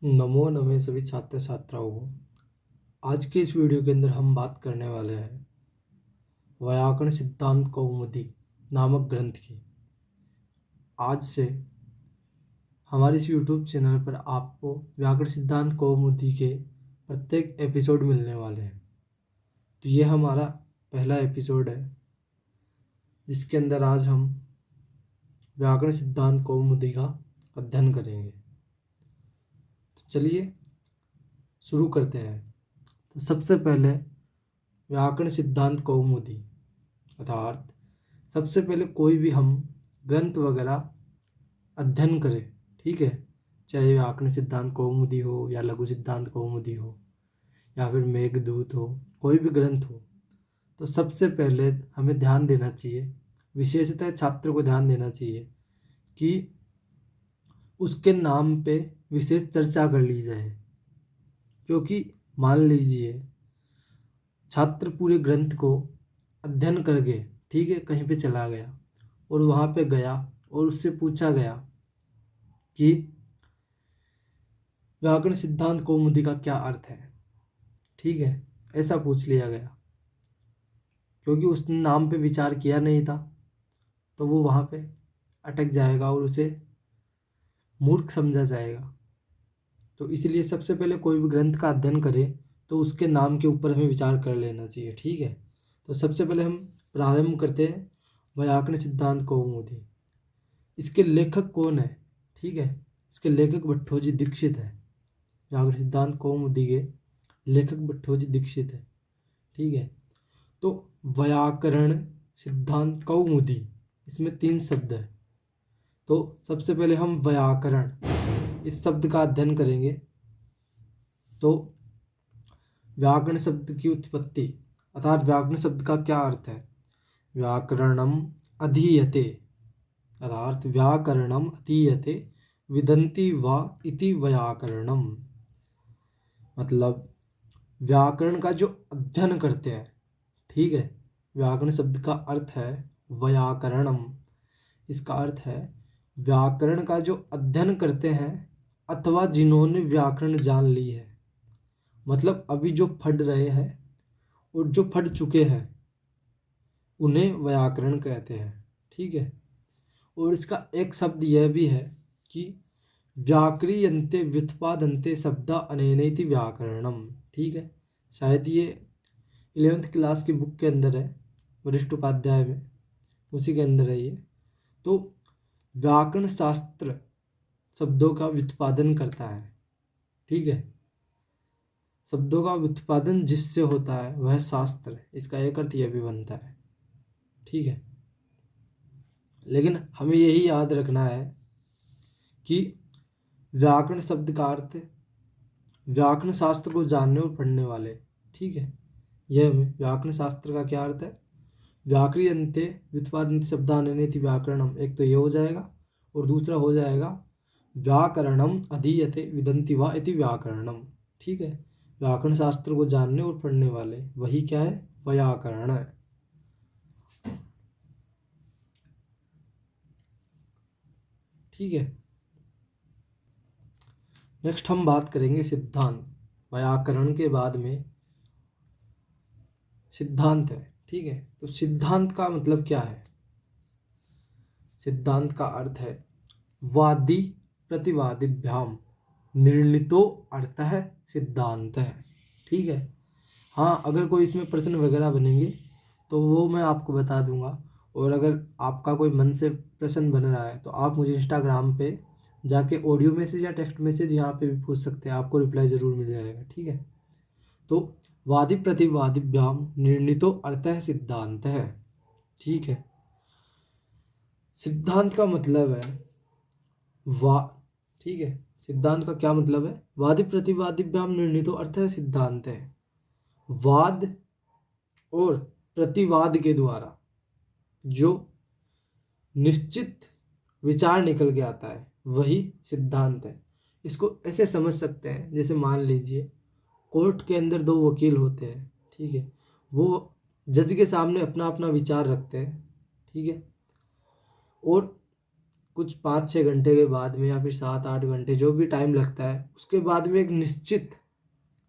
नमो नमः सभी छात्र छात्राओं को। आज के इस वीडियो के अंदर हम बात करने वाले हैं व्याकरण सिद्धांत कौमुदी नामक ग्रंथ की। आज से हमारे इस यूट्यूब चैनल पर आपको व्याकरण सिद्धांत कौमुदी के प्रत्येक एपिसोड मिलने वाले हैं। तो ये हमारा पहला एपिसोड है जिसके अंदर आज हम व्याकरण सिद्धांत कौमुदी का अध्ययन करेंगे। तो चलिए शुरू करते हैं। तो सबसे पहले व्याकरण सिद्धांत कौमुदी अर्थात सबसे पहले कोई भी हम ग्रंथ वगैरह अध्ययन करें, ठीक है, चाहे व्याकरण सिद्धांत कौमुदी हो या लघु सिद्धांत कौमुदी हो या फिर मेघदूत हो, कोई भी ग्रंथ हो, तो सबसे पहले हमें ध्यान देना चाहिए, विशेषतः छात्र को ध्यान देना चाहिए कि उसके नाम पे विशेष चर्चा कर ली जाए। क्योंकि मान लीजिए छात्र पूरे ग्रंथ को अध्ययन करके, ठीक है, कहीं पे चला गया और वहाँ पे गया और उससे पूछा गया कि व्याकरण सिद्धांत कौमुदी का क्या अर्थ है, ठीक है, ऐसा पूछ लिया गया। क्योंकि उसने नाम पे विचार किया नहीं था तो वो वहाँ पे अटक जाएगा और उसे मूर्ख समझा जाएगा। तो इसलिए सबसे पहले कोई भी ग्रंथ का अध्ययन करें तो उसके नाम के ऊपर हमें विचार कर लेना चाहिए, ठीक है। तो सबसे पहले हम प्रारंभ करते हैं व्याकरण सिद्धांत कौमुदी। इसके लेखक कौन है, ठीक है, इसके लेखक भट्टोजी दीक्षित है। व्याकरण सिद्धांत कौमुदी के लेखक भट्टोजी दीक्षित है, ठीक है। तो व्याकरण सिद्धांत कौमुदी, इसमें 3 शब्द है। तो सबसे पहले हम व्याकरण इस शब्द का अध्ययन करेंगे। तो व्याकरण शब्द की उत्पत्ति अर्थात व्याकरण शब्द का क्या अर्थ है। व्याकरणम अधीयते अर्थात व्याकरणम अधीयते विदन्ति वा इति व्याकरणम, मतलब व्याकरण का जो अध्ययन करते हैं, ठीक है। व्याकरण शब्द का अर्थ है व्याकरणम, इसका अर्थ है व्याकरण का जो अध्ययन करते हैं अथवा जिन्होंने व्याकरण जान ली है, मतलब अभी जो पढ़ रहे हैं और जो पढ़ चुके हैं उन्हें व्याकरण कहते हैं, ठीक है। और इसका एक शब्द यह भी है कि व्याक्रियन्ते व्युत्पादन्ते शब्दा अनेनेति व्याकरणम, ठीक है। शायद ये 11th क्लास की बुक के अंदर है, वरिष्ठ उपाध्याय में, उसी के अंदर है ये। तो व्याकरण शास्त्र शब्दों का व्युत्पादन करता है, ठीक है। शब्दों का व्युत्पादन जिससे होता है वह शास्त्र है, इसका एक अर्थ यह भी बनता है, ठीक है। लेकिन हमें यही याद रखना है कि व्याकरण शब्द का अर्थ व्याकरण शास्त्र को जानने और पढ़ने वाले, ठीक है। यह हमें व्याकरण शास्त्र का क्या अर्थ है, व्याक्रियन्ते व्युत्पादन्ते शब्दानेनेति व्याकरणम, एक तो ये हो जाएगा और दूसरा हो जाएगा व्याकरणम अधीयते विदन्ति वा इति व्याकरणम, ठीक है। व्याकरण शास्त्र को जानने और पढ़ने वाले, वही क्या है, व्याकरण है, ठीक है। नेक्स्ट हम बात करेंगे सिद्धांत। व्याकरण के बाद में सिद्धांत है, ठीक है। तो सिद्धांत का मतलब क्या है। सिद्धांत का अर्थ है वादी प्रतिवादिभ्याम निर्णीतो अर्थः सिद्धांत है, ठीक है। हाँ, अगर कोई इसमें प्रश्न वगैरह बनेंगे तो वो मैं आपको बता दूंगा। और अगर आपका कोई मन से प्रश्न बन रहा है तो आप मुझे इंस्टाग्राम पे जाके ऑडियो मैसेज या टेक्स्ट मैसेज यहाँ पे भी पूछ सकते हैं, आपको रिप्लाई ज़रूर मिल जाएगा, ठीक है। तो वादी प्रतिवादिभ्याम निर्णीतो अर्थः सिद्धांत है, ठीक है। सिद्धांत का मतलब है वा ठीक है, सिद्धांत का क्या मतलब है, वादी प्रतिवादिभ्याम निर्णीतो अर्थः सिद्धांत है। वाद और प्रतिवाद के द्वारा जो निश्चित विचार निकल के आता है वही सिद्धांत है। इसको ऐसे समझ सकते हैं, जैसे मान लीजिए कोर्ट के अंदर 2 वकील होते हैं, ठीक है। वो जज के सामने अपना अपना विचार रखते हैं, ठीक है। और कुछ 5-6 घंटे के बाद में या फिर 7-8 घंटे जो भी टाइम लगता है उसके बाद में एक निश्चित,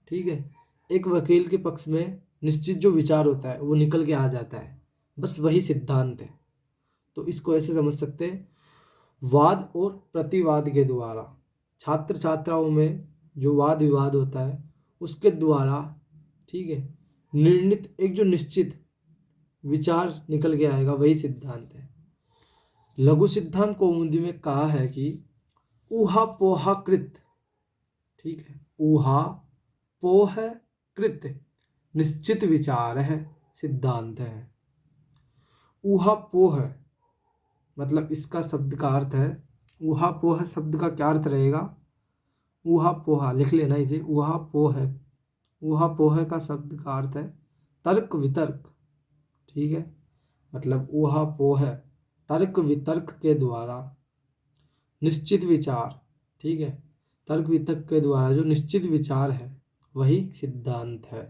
ठीक है, एक वकील के पक्ष में निश्चित जो विचार होता है वो निकल के आ जाता है, बस वही सिद्धांत है। तो इसको ऐसे समझ सकते हैं, वाद और प्रतिवाद के द्वारा, छात्र छात्राओं में जो वाद विवाद होता है उसके द्वारा, ठीक है, निर्णित एक जो निश्चित विचार निकल के आएगा वही सिद्धांत है। लघु सिद्धांत कौमुदी में कहा है कि ऊहापोहकृत, ठीक है, ऊहापोहकृत निश्चित विचार है, सिद्धांत है। ऊहापोह मतलब इसका शब्द का अर्थ है, ऊहापोह शब्द का क्या अर्थ रहेगा, ऊहापोह लिख लेना इसे, ऊहापोह का शब्द का अर्थ है तर्क वितर्क, ठीक है, मतलब ऊहापोह तर्क वितर्क के द्वारा निश्चित विचार, ठीक है, तर्क वितर्क के द्वारा जो निश्चित विचार है वही सिद्धांत है।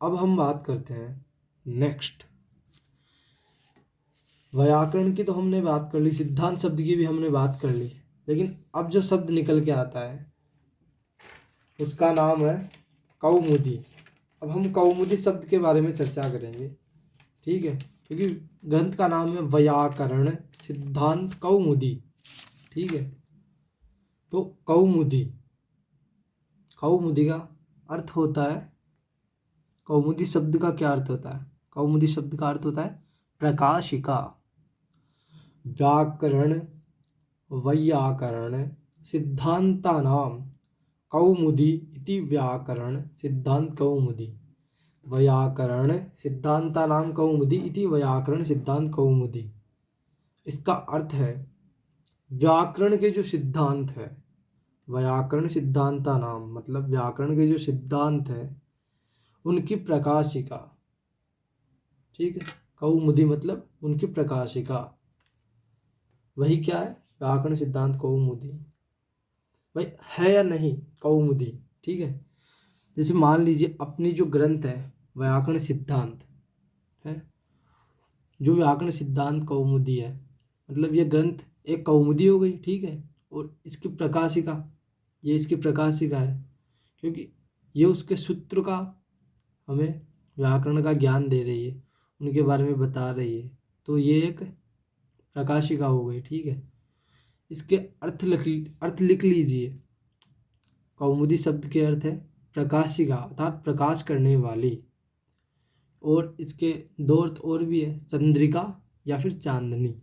अब हम बात करते हैं नेक्स्ट, व्याकरण की तो हमने बात कर ली, सिद्धांत शब्द की भी हमने बात कर ली, लेकिन अब जो शब्द निकल के आता है उसका नाम है कौमुदी। अब हम कौमुदी शब्द के बारे में चर्चा करेंगे, ठीक है, क्योंकि ग्रंथ का नाम है व्याकरण सिद्धांत कौमुदी, ठीक है। तो कौमुदी, कौमुदी का अर्थ होता है, कौमुदी शब्द का क्या अर्थ होता है, कौमुदी शब्द का अर्थ होता है प्रकाशिका। व्याकरण वैयाकरण सिद्धांतानां कौमुदी इति व्याकरण सिद्धांत कौमुदी, व्याकरण सिद्धांतानां कौमुदी इति व्याकरण सिद्धांत कौमुदी। इसका अर्थ है व्याकरण के जो सिद्धांत है, व्याकरण सिद्धांतानां मतलब व्याकरण के जो सिद्धांत है उनकी प्रकाशिका, ठीक है, कौमुदी मतलब उनकी प्रकाशिका, वही क्या है, व्याकरण सिद्धांत कौमुदी। भाई है या नहीं कौमुदी, ठीक है। जैसे मान लीजिए अपनी जो ग्रंथ है व्याकरण सिद्धांत है, जो व्याकरण सिद्धांत कौमुदी है, मतलब ये ग्रंथ एक कौमुदी हो गई, ठीक है, और इसकी प्रकाशिका, ये इसकी प्रकाशिका है, क्योंकि ये उसके सूत्र का हमें व्याकरण का ज्ञान दे रही है, उनके बारे में बता रही है, तो ये एक प्रकाशिका हो गई, ठीक है। इसके अर्थ लिख लीजिए, कौमुदी शब्द के अर्थ है प्रकाशिका अर्थात प्रकाश करने वाली, और इसके दो अर्थ और भी है, चंद्रिका या फिर चांदनी,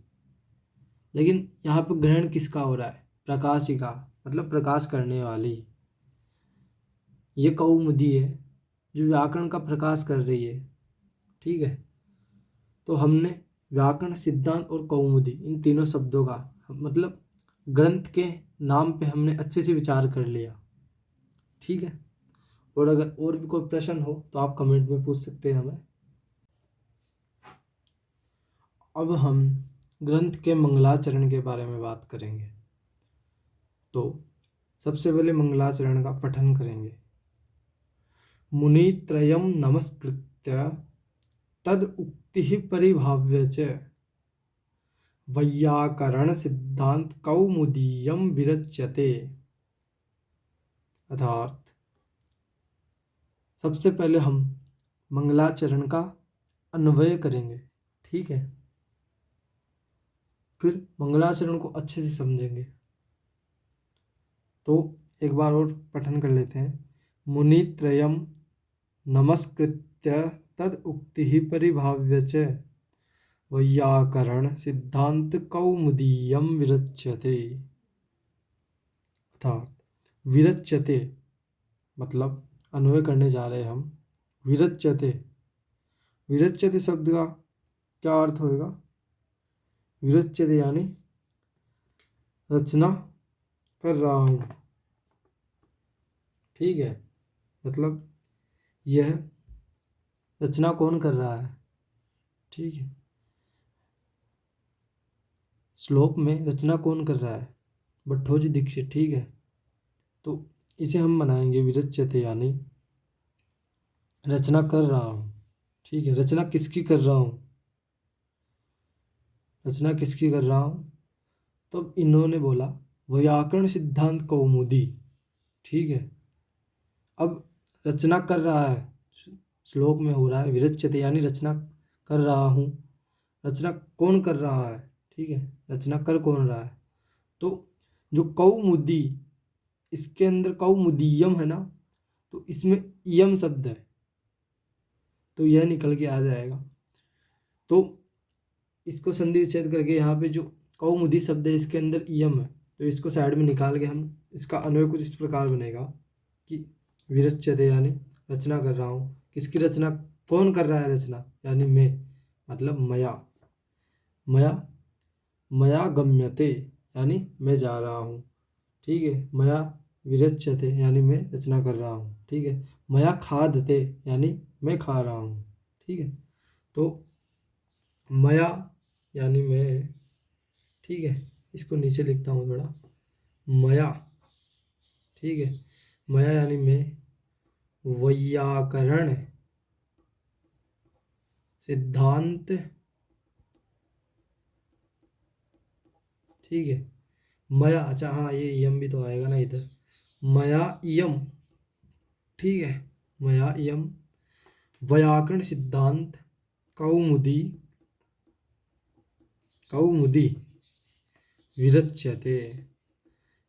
लेकिन यहाँ पर ग्रहण किसका हो रहा है, प्रकाशिका मतलब प्रकाश करने वाली। ये कौमुदी है जो व्याकरण का प्रकाश कर रही है, ठीक है। तो हमने व्याकरण सिद्धांत और कौमुदी इन तीनों शब्दों का मतलब ग्रंथ के नाम पे हमने अच्छे से विचार कर लिया, ठीक है। और अगर और भी कोई प्रश्न हो तो आप कमेंट में पूछ सकते हैं हमें। अब हम ग्रंथ के मंगलाचरण के बारे में बात करेंगे। तो सबसे पहले मंगलाचरण का पठन करेंगे। मुनित्रयं नमस्कृत्य तद उक्ति परिभाव्य च वैयाकरण सिद्धांत कौमुदीयं विरच्यते। अर्थात सबसे पहले हम मंगलाचरण का अन्वय करेंगे, ठीक है, फिर मंगलाचरण को अच्छे से समझेंगे। तो एक बार और पठन कर लेते हैं। मुनित्रयं नमस्कृत्य तद उक्ति परिभाव्य च वैयाकरण सिद्धांत कौमुदीयं विरच्यते। अर्थात विरच्यते मतलब अन्वय करने जा रहे हैं हम, विरच्यते, विरच्यते शब्द का क्या अर्थ होगा, विरच्यते यानी रचना कर रहा हूँ, ठीक है, मतलब यह रचना कौन कर रहा है, ठीक है, श्लोक में रचना कौन कर रहा है, भट्टोजी दीक्षित, ठीक है। तो इसे हम बनाएंगे विरच्यते यानी रचना कर रहा हूँ, ठीक है। रचना किसकी कर रहा हूँ, रचना किसकी कर रहा हूँ? तो इन्होंने बोला व्याकरण सिद्धांत कौमुदी, ठीक है। अब रचना कर रहा है, श्लोक में हो रहा है विरच्यते, यानी रचना कर रहा हूँ। रचना कौन कर रहा है, ठीक है, रचना कर कौन रहा है? तो जो कौमुदी, इसके अंदर कौमुदीयम है ना, तो इसमें यम शब्द है, तो यह निकल के आ जाएगा। तो इसको संधि विच्छेद करके यहाँ पे जो कौमुदी शब्द है इसके अंदर यम है, तो इसको साइड में निकाल के हम इसका अन्वय कुछ इस प्रकार बनेगा कि विरच्यते यानी रचना कर रहा हूँ। किसकी रचना, कौन कर रहा है रचना, यानी मैं, मतलब मया, मया, मया गम्यते यानी मैं जा रहा हूँ, ठीक है। मया विरच्यते यानी मैं रचना कर रहा हूँ, ठीक है। मया खादते यानी मैं खा रहा हूँ, ठीक है। तो मया यानी मैं, ठीक है, इसको नीचे लिखता हूँ थोड़ा, मया, ठीक है, मया यानी मैं, वैयाकरण सिद्धांत, ठीक है। मया, अच्छा हाँ, ये यम भी तो आएगा ना इधर, मया यम, ठीक है, मया यम वैयाकरण सिद्धांत कौमुदी, कौमुदी विरच्यते।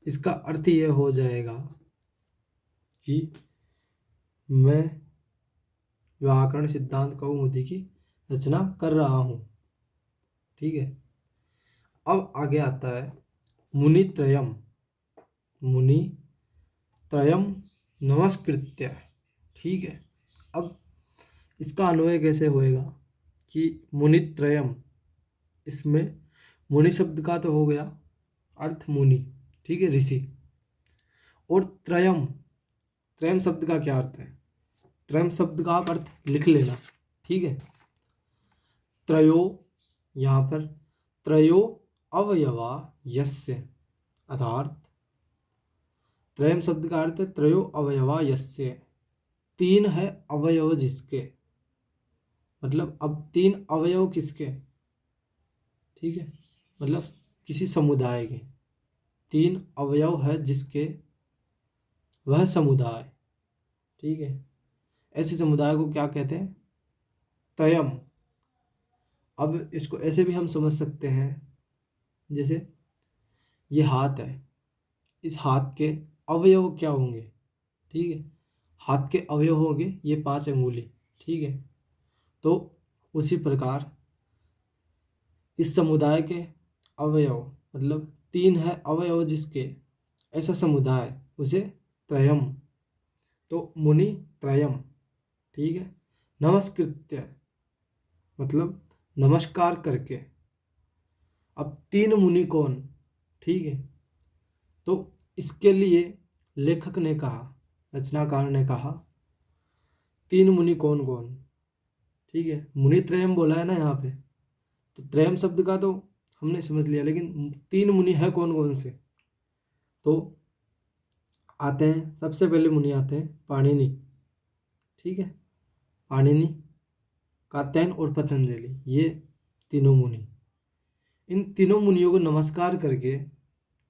इसका अर्थ ये हो जाएगा कि मैं व्याकरण सिद्धांत कौमुदी की रचना कर रहा हूँ, ठीक है। अब आगे आता है मुनि त्रयम, मुनि त्रयम नमस्कृत्य, ठीक है। अब इसका अन्वय कैसे होएगा कि मुनि त्रयम, इसमें मुनि शब्द का तो हो गया अर्थ मुनि, ठीक है, ऋषि। और त्रयम, त्रयम शब्द का क्या अर्थ है? त्रयम शब्द का आप अर्थ लिख लेना, ठीक है। त्रयो, यहाँ पर त्रयो अवयवा यस्य, अर्थात त्रयम शब्द का अर्थ है त्रयो अवयवा यस्य, तीन है अवयव जिसके, मतलब अब तीन अवयव किसके, ठीक है, मतलब किसी समुदाय के, तीन अवयव है जिसके वह समुदाय, ठीक है। ऐसे समुदाय को क्या कहते हैं? त्रयम। अब इसको ऐसे भी हम समझ सकते हैं, जैसे ये हाथ है, इस हाथ के अवयव क्या होंगे, ठीक है, हाथ के अवयव होंगे ये 5 अंगुली, ठीक है। तो उसी प्रकार इस समुदाय के अवयव, मतलब तीन है अवयव जिसके, ऐसा समुदाय उसे त्रयम, तो मुनि त्रयम, ठीक है। नमस्कृत्य मतलब नमस्कार करके। अब तीन मुनि कौन, ठीक है, तो इसके लिए लेखक ने कहा, रचनाकार ने कहा तीन मुनि कौन कौन, ठीक है। मुनि त्रयम बोला है ना यहाँ पे, तो त्रयम शब्द का तो हमने समझ लिया, लेकिन तीन मुनि है कौन कौन से? तो आते हैं, सबसे पहले मुनि आते हैं पाणिनि, ठीक है। पाणिनि, कात्यायन और पतंजलि, ये तीनों मुनि, इन तीनों मुनियों को नमस्कार करके,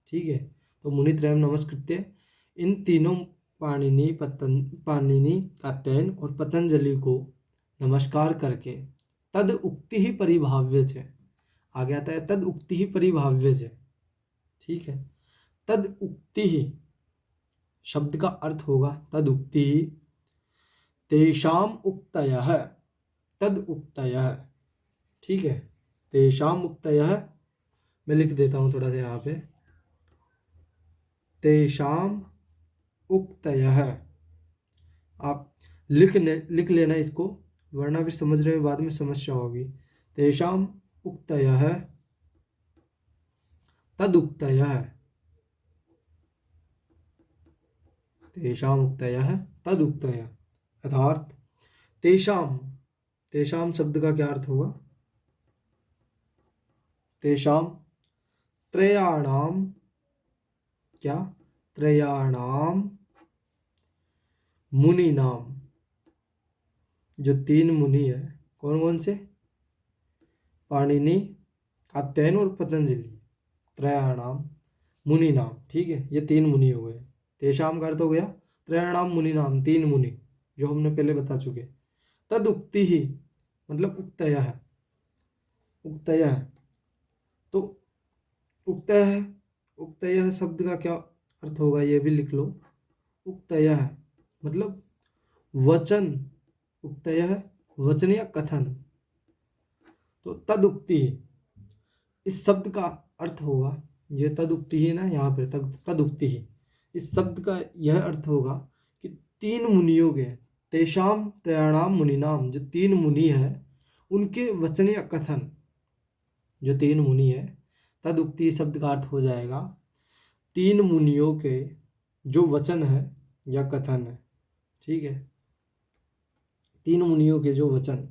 ठीक है, तो मुनि त्रयम नमस्कृत्य, इन तीनों पाणिनि कात्यायन और पतंजलि को नमस्कार करके, तद उक्ति ही परिभाव्य च, आगे आता है तद उक्ति ही परिभाव्य च, ठीक है। तद उक्ति ही शब्द का अर्थ होगा तद उक्ति ही, तेषाम उक्तयः, तद उक्तयः, ठीक है, तेषाम उक्तयः, मैं लिख देता हूँ थोड़ा सा यहाँ पे, तेषाम उक्तयः, आप लिख लेना इसको, वरना फिर समझने में बाद में समस्या होगी। तेषाम उक्तयः तदुक्तयः, तेषाम उक्तयः तदुक्तयः, अर्थात तेषाम, तेषाम शब्द का क्या अर्थ होगा? तेषाम त्रयाणाम, क्या? त्रयाणाम मुनीनाम, जो 3 मुनि है, कौन कौन से? पाणिनि, कात्यायन और पतंजलि, त्रयाणाम मुनि नाम। ठीक है, ये 3 मुनि हो गए। तेषाम का अर्थ हो गया त्रयाणाम मुनि नाम, 3 मुनि जो हमने पहले बता चुके। तद उक्ति ही मतलब उक्तय है, उक्तय है। तो उक्तय, उक्तय शब्द का क्या अर्थ होगा ये भी लिख लो। उक्तय मतलब वचन, उक्तय वचन या कथन। तो तदुक्ति, इस शब्द का अर्थ होगा, ये तदुक्ति ही ना, यहाँ पे तदुक्ति ही, इस शब्द का यह अर्थ होगा कि 3 मुनियों के, तेषाम त्रयाणाम मुनिनाम, जो 3 मुनि है उनके वचन या कथन, जो 3 मुनि है, तदुक्ति शब्द का अर्थ हो जाएगा 3 मुनियों के जो वचन है या कथन है। ठीक है, 3 मुनियों के जो वचन।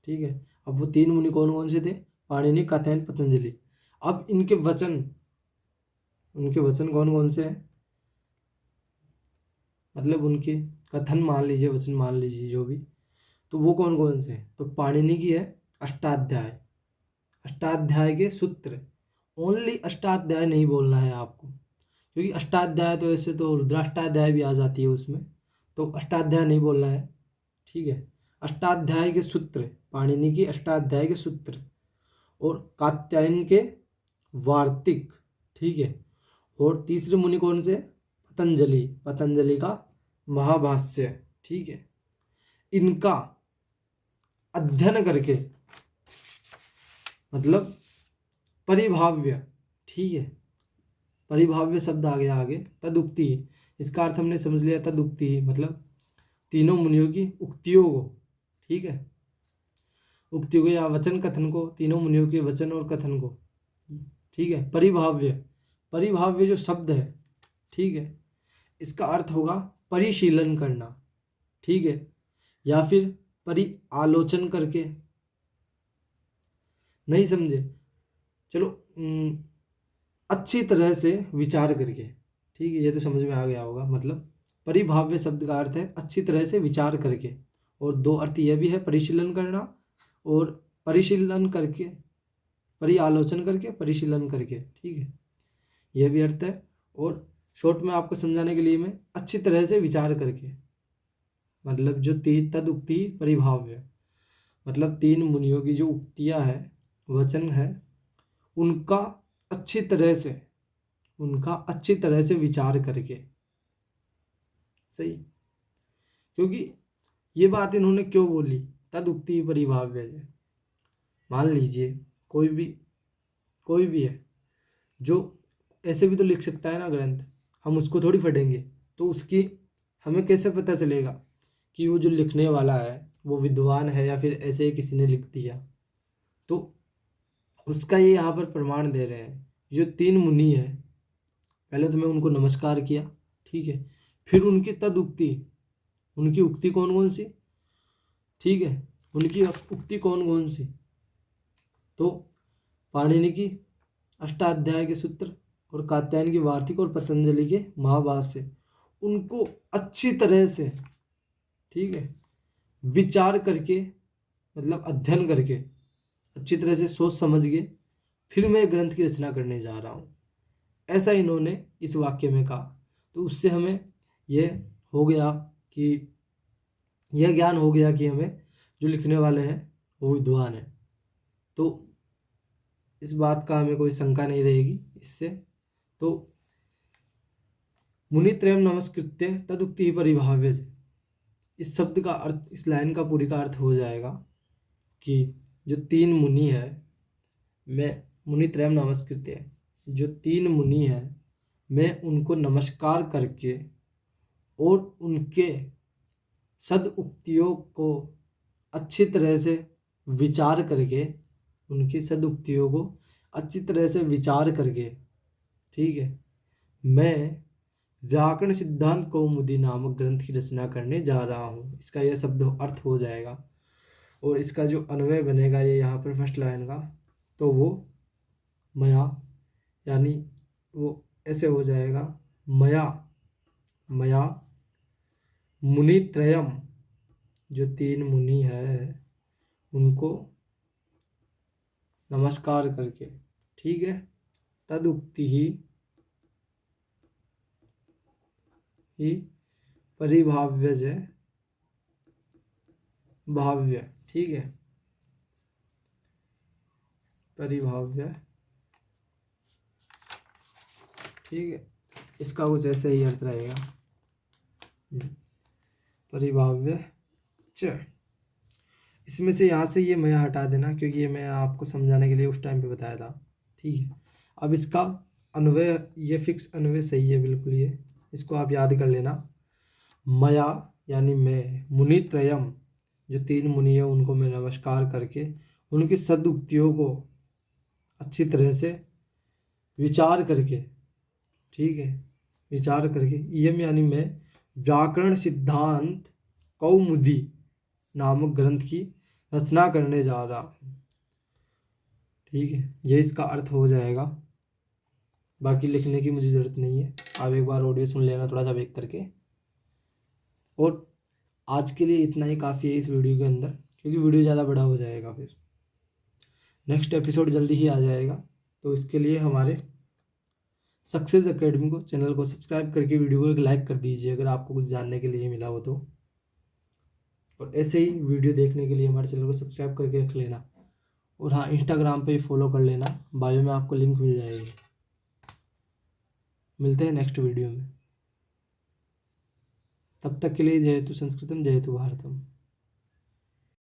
ठीक है, अब वो 3 मुनि कौन कौन से थे? पाणिनि, कात्यायन, पतंजलि। अब इनके वचन, उनके वचन कौन कौन से हैं? मतलब उनके कथन मान लीजिए, वचन मान लीजिए जो भी, तो वो कौन कौन से हैं? तो पाणिनि की है अष्टाध्याय, अष्टाध्याय के सूत्र। ओनली अष्टाध्याय नहीं बोलना है आपको, क्योंकि अष्टाध्याय तो ऐसे तो रुद्राष्टाध्याय भी आ जाती है उसमें, तो अष्टाध्याय नहीं बोलना है। ठीक है, अष्टाध्याय के सूत्र, पाणिनि की अष्टाध्याय के सूत्र, और कात्यायन के वार्तिक। ठीक है, और तीसरे मुनि कौन से? पतंजलि, पतंजलि का महाभाष्य। ठीक है, इनका अध्ययन करके, मतलब परिभाव्य। ठीक है, परिभाव्य शब्द आ गया आगे, तदुक्ति। इसका अर्थ हमने समझ लिया, तदुक्ति मतलब तीनों मुनियों की उक्तियों को। ठीक है, उक्तियों को या वचन कथन को, तीनों मुनियों के वचन और कथन को। ठीक है, परिभाव्य, परिभाव्य जो शब्द है, ठीक है, इसका अर्थ होगा परिशीलन करना। ठीक है, या फिर परिआलोचन करके। नहीं समझे? चलो, अच्छी तरह से विचार करके। ठीक है, ये तो समझ में आ गया होगा। मतलब परिभाव्य शब्द का अर्थ है अच्छी तरह से विचार करके, और 2 अर्थ यह भी है, परिशीलन करना और परिशीलन करके, परिआलोचन करके, परिशीलन करके। ठीक है, यह भी अर्थ है। और शॉर्ट में आपको समझाने के लिए मैं अच्छी तरह से विचार करके, मतलब जो तद उक्ति परिभाव्य, मतलब 3 मुनियों की जो उक्तियां है, वचन है, उनका अच्छी तरह से, उनका अच्छी तरह से विचार करके। सही, क्योंकि ये बात इन्होंने क्यों बोली? तद उक्ति परिभाव्य है। मान लीजिए कोई भी है जो ऐसे भी तो लिख सकता है ना ग्रंथ, हम उसको थोड़ी पढ़ेंगे, तो उसकी हमें कैसे पता चलेगा कि वो जो लिखने वाला है वो विद्वान है या फिर ऐसे ही किसी ने लिख दिया? तो उसका ये यहाँ पर प्रमाण दे रहे हैं। जो 3 मुनि है, पहले तो मैं उनको नमस्कार किया। ठीक है, फिर उनकी तद उक्ति, उनकी उक्ति कौन कौन सी? ठीक है, उनकी उक्ति कौन कौन सी? तो पाणिनि की अष्टाध्याय के सूत्र, और कात्यायन की वार्तिक, और पतंजलि के महाभाष्य, उनको अच्छी तरह से, ठीक है, विचार करके, मतलब अध्ययन करके, अच्छी तरह से सोच समझ के फिर मैं ग्रंथ की रचना करने जा रहा हूँ, ऐसा इन्होंने इस वाक्य में कहा। तो उससे हमें यह हो गया कि, यह ज्ञान हो गया कि हमें जो लिखने वाले हैं वो विद्वान है। तो इस बात का हमें कोई शंका नहीं रहेगी इससे। तो मुनित्रयम नमस्कृत्य तदुक्ति परिभाव्य, इस शब्द का अर्थ, इस लाइन का पूरी का अर्थ हो जाएगा कि जो 3 मुनि है, मैं मुनित्रयम नमस्कृत्य, जो 3 मुनि है, मैं उनको नमस्कार करके और उनके सद उक्तियों को अच्छी तरह से विचार करके, उनकी सद उक्तियों को अच्छी तरह से विचार करके, ठीक है, मैं व्याकरण सिद्धांत कौमुदी नामक ग्रंथ की रचना करने जा रहा हूँ। इसका यह शब्द अर्थ हो जाएगा, और इसका जो अन्वय बनेगा ये यहाँ पर फर्स्ट लाइन का, तो वो मया, यानी वो ऐसे हो जाएगा, मया मया मुनित्रयम जो 3 मुनि है उनको नमस्कार करके, ठीक है। तदुक्ति ही परिभाव्य जय भाव्य, ठीक है। परिभाव्य, ठीक है। इसका कुछ ऐसे ही अर्थ रहेगा, परिभाव्य च। इसमें से यहाँ से ये मैं हटा देना, क्योंकि ये मैं आपको समझाने के लिए उस टाइम पे बताया था, ठीक है। अब इसका अन्वय, ये फिक्स अन्वय सही है बिल्कुल, ये इसको आप याद कर लेना। मया यानी मैं, मुनित्रयम जो 3 मुनि है उनको मैं नमस्कार करके उनकी सदुक्तियों को अच्छी तरह से विचार करके, ठीक है, विचार करके, इयम यानी मैं, व्याकरण सिद्धांत कौमुदी नामक ग्रंथ की रचना करने जा रहा हूँ, ठीक है। ये इसका अर्थ हो जाएगा, बाकी लिखने की मुझे ज़रूरत नहीं है। आप एक बार ऑडियो सुन लेना थोड़ा सा वेट करके। और आज के लिए इतना ही काफ़ी है इस वीडियो के अंदर, क्योंकि वीडियो ज़्यादा बड़ा हो जाएगा, फिर नेक्स्ट एपिसोड जल्दी ही आ जाएगा। तो इसके लिए हमारे सक्सेस एकेडमी को, चैनल को सब्सक्राइब करके वीडियो को एक लाइक कर दीजिए अगर आपको कुछ जानने के लिए मिला हो तो। और ऐसे ही वीडियो देखने के लिए हमारे चैनल को सब्सक्राइब करके रख लेना। और हाँ, इंस्टाग्राम पे फॉलो कर लेना, बायो में आपको लिंक मिल जाएगी। मिलते हैं नेक्स्ट वीडियो में, तब तक के लिए जय हेतु संस्कृतम जय हेतु भारतम।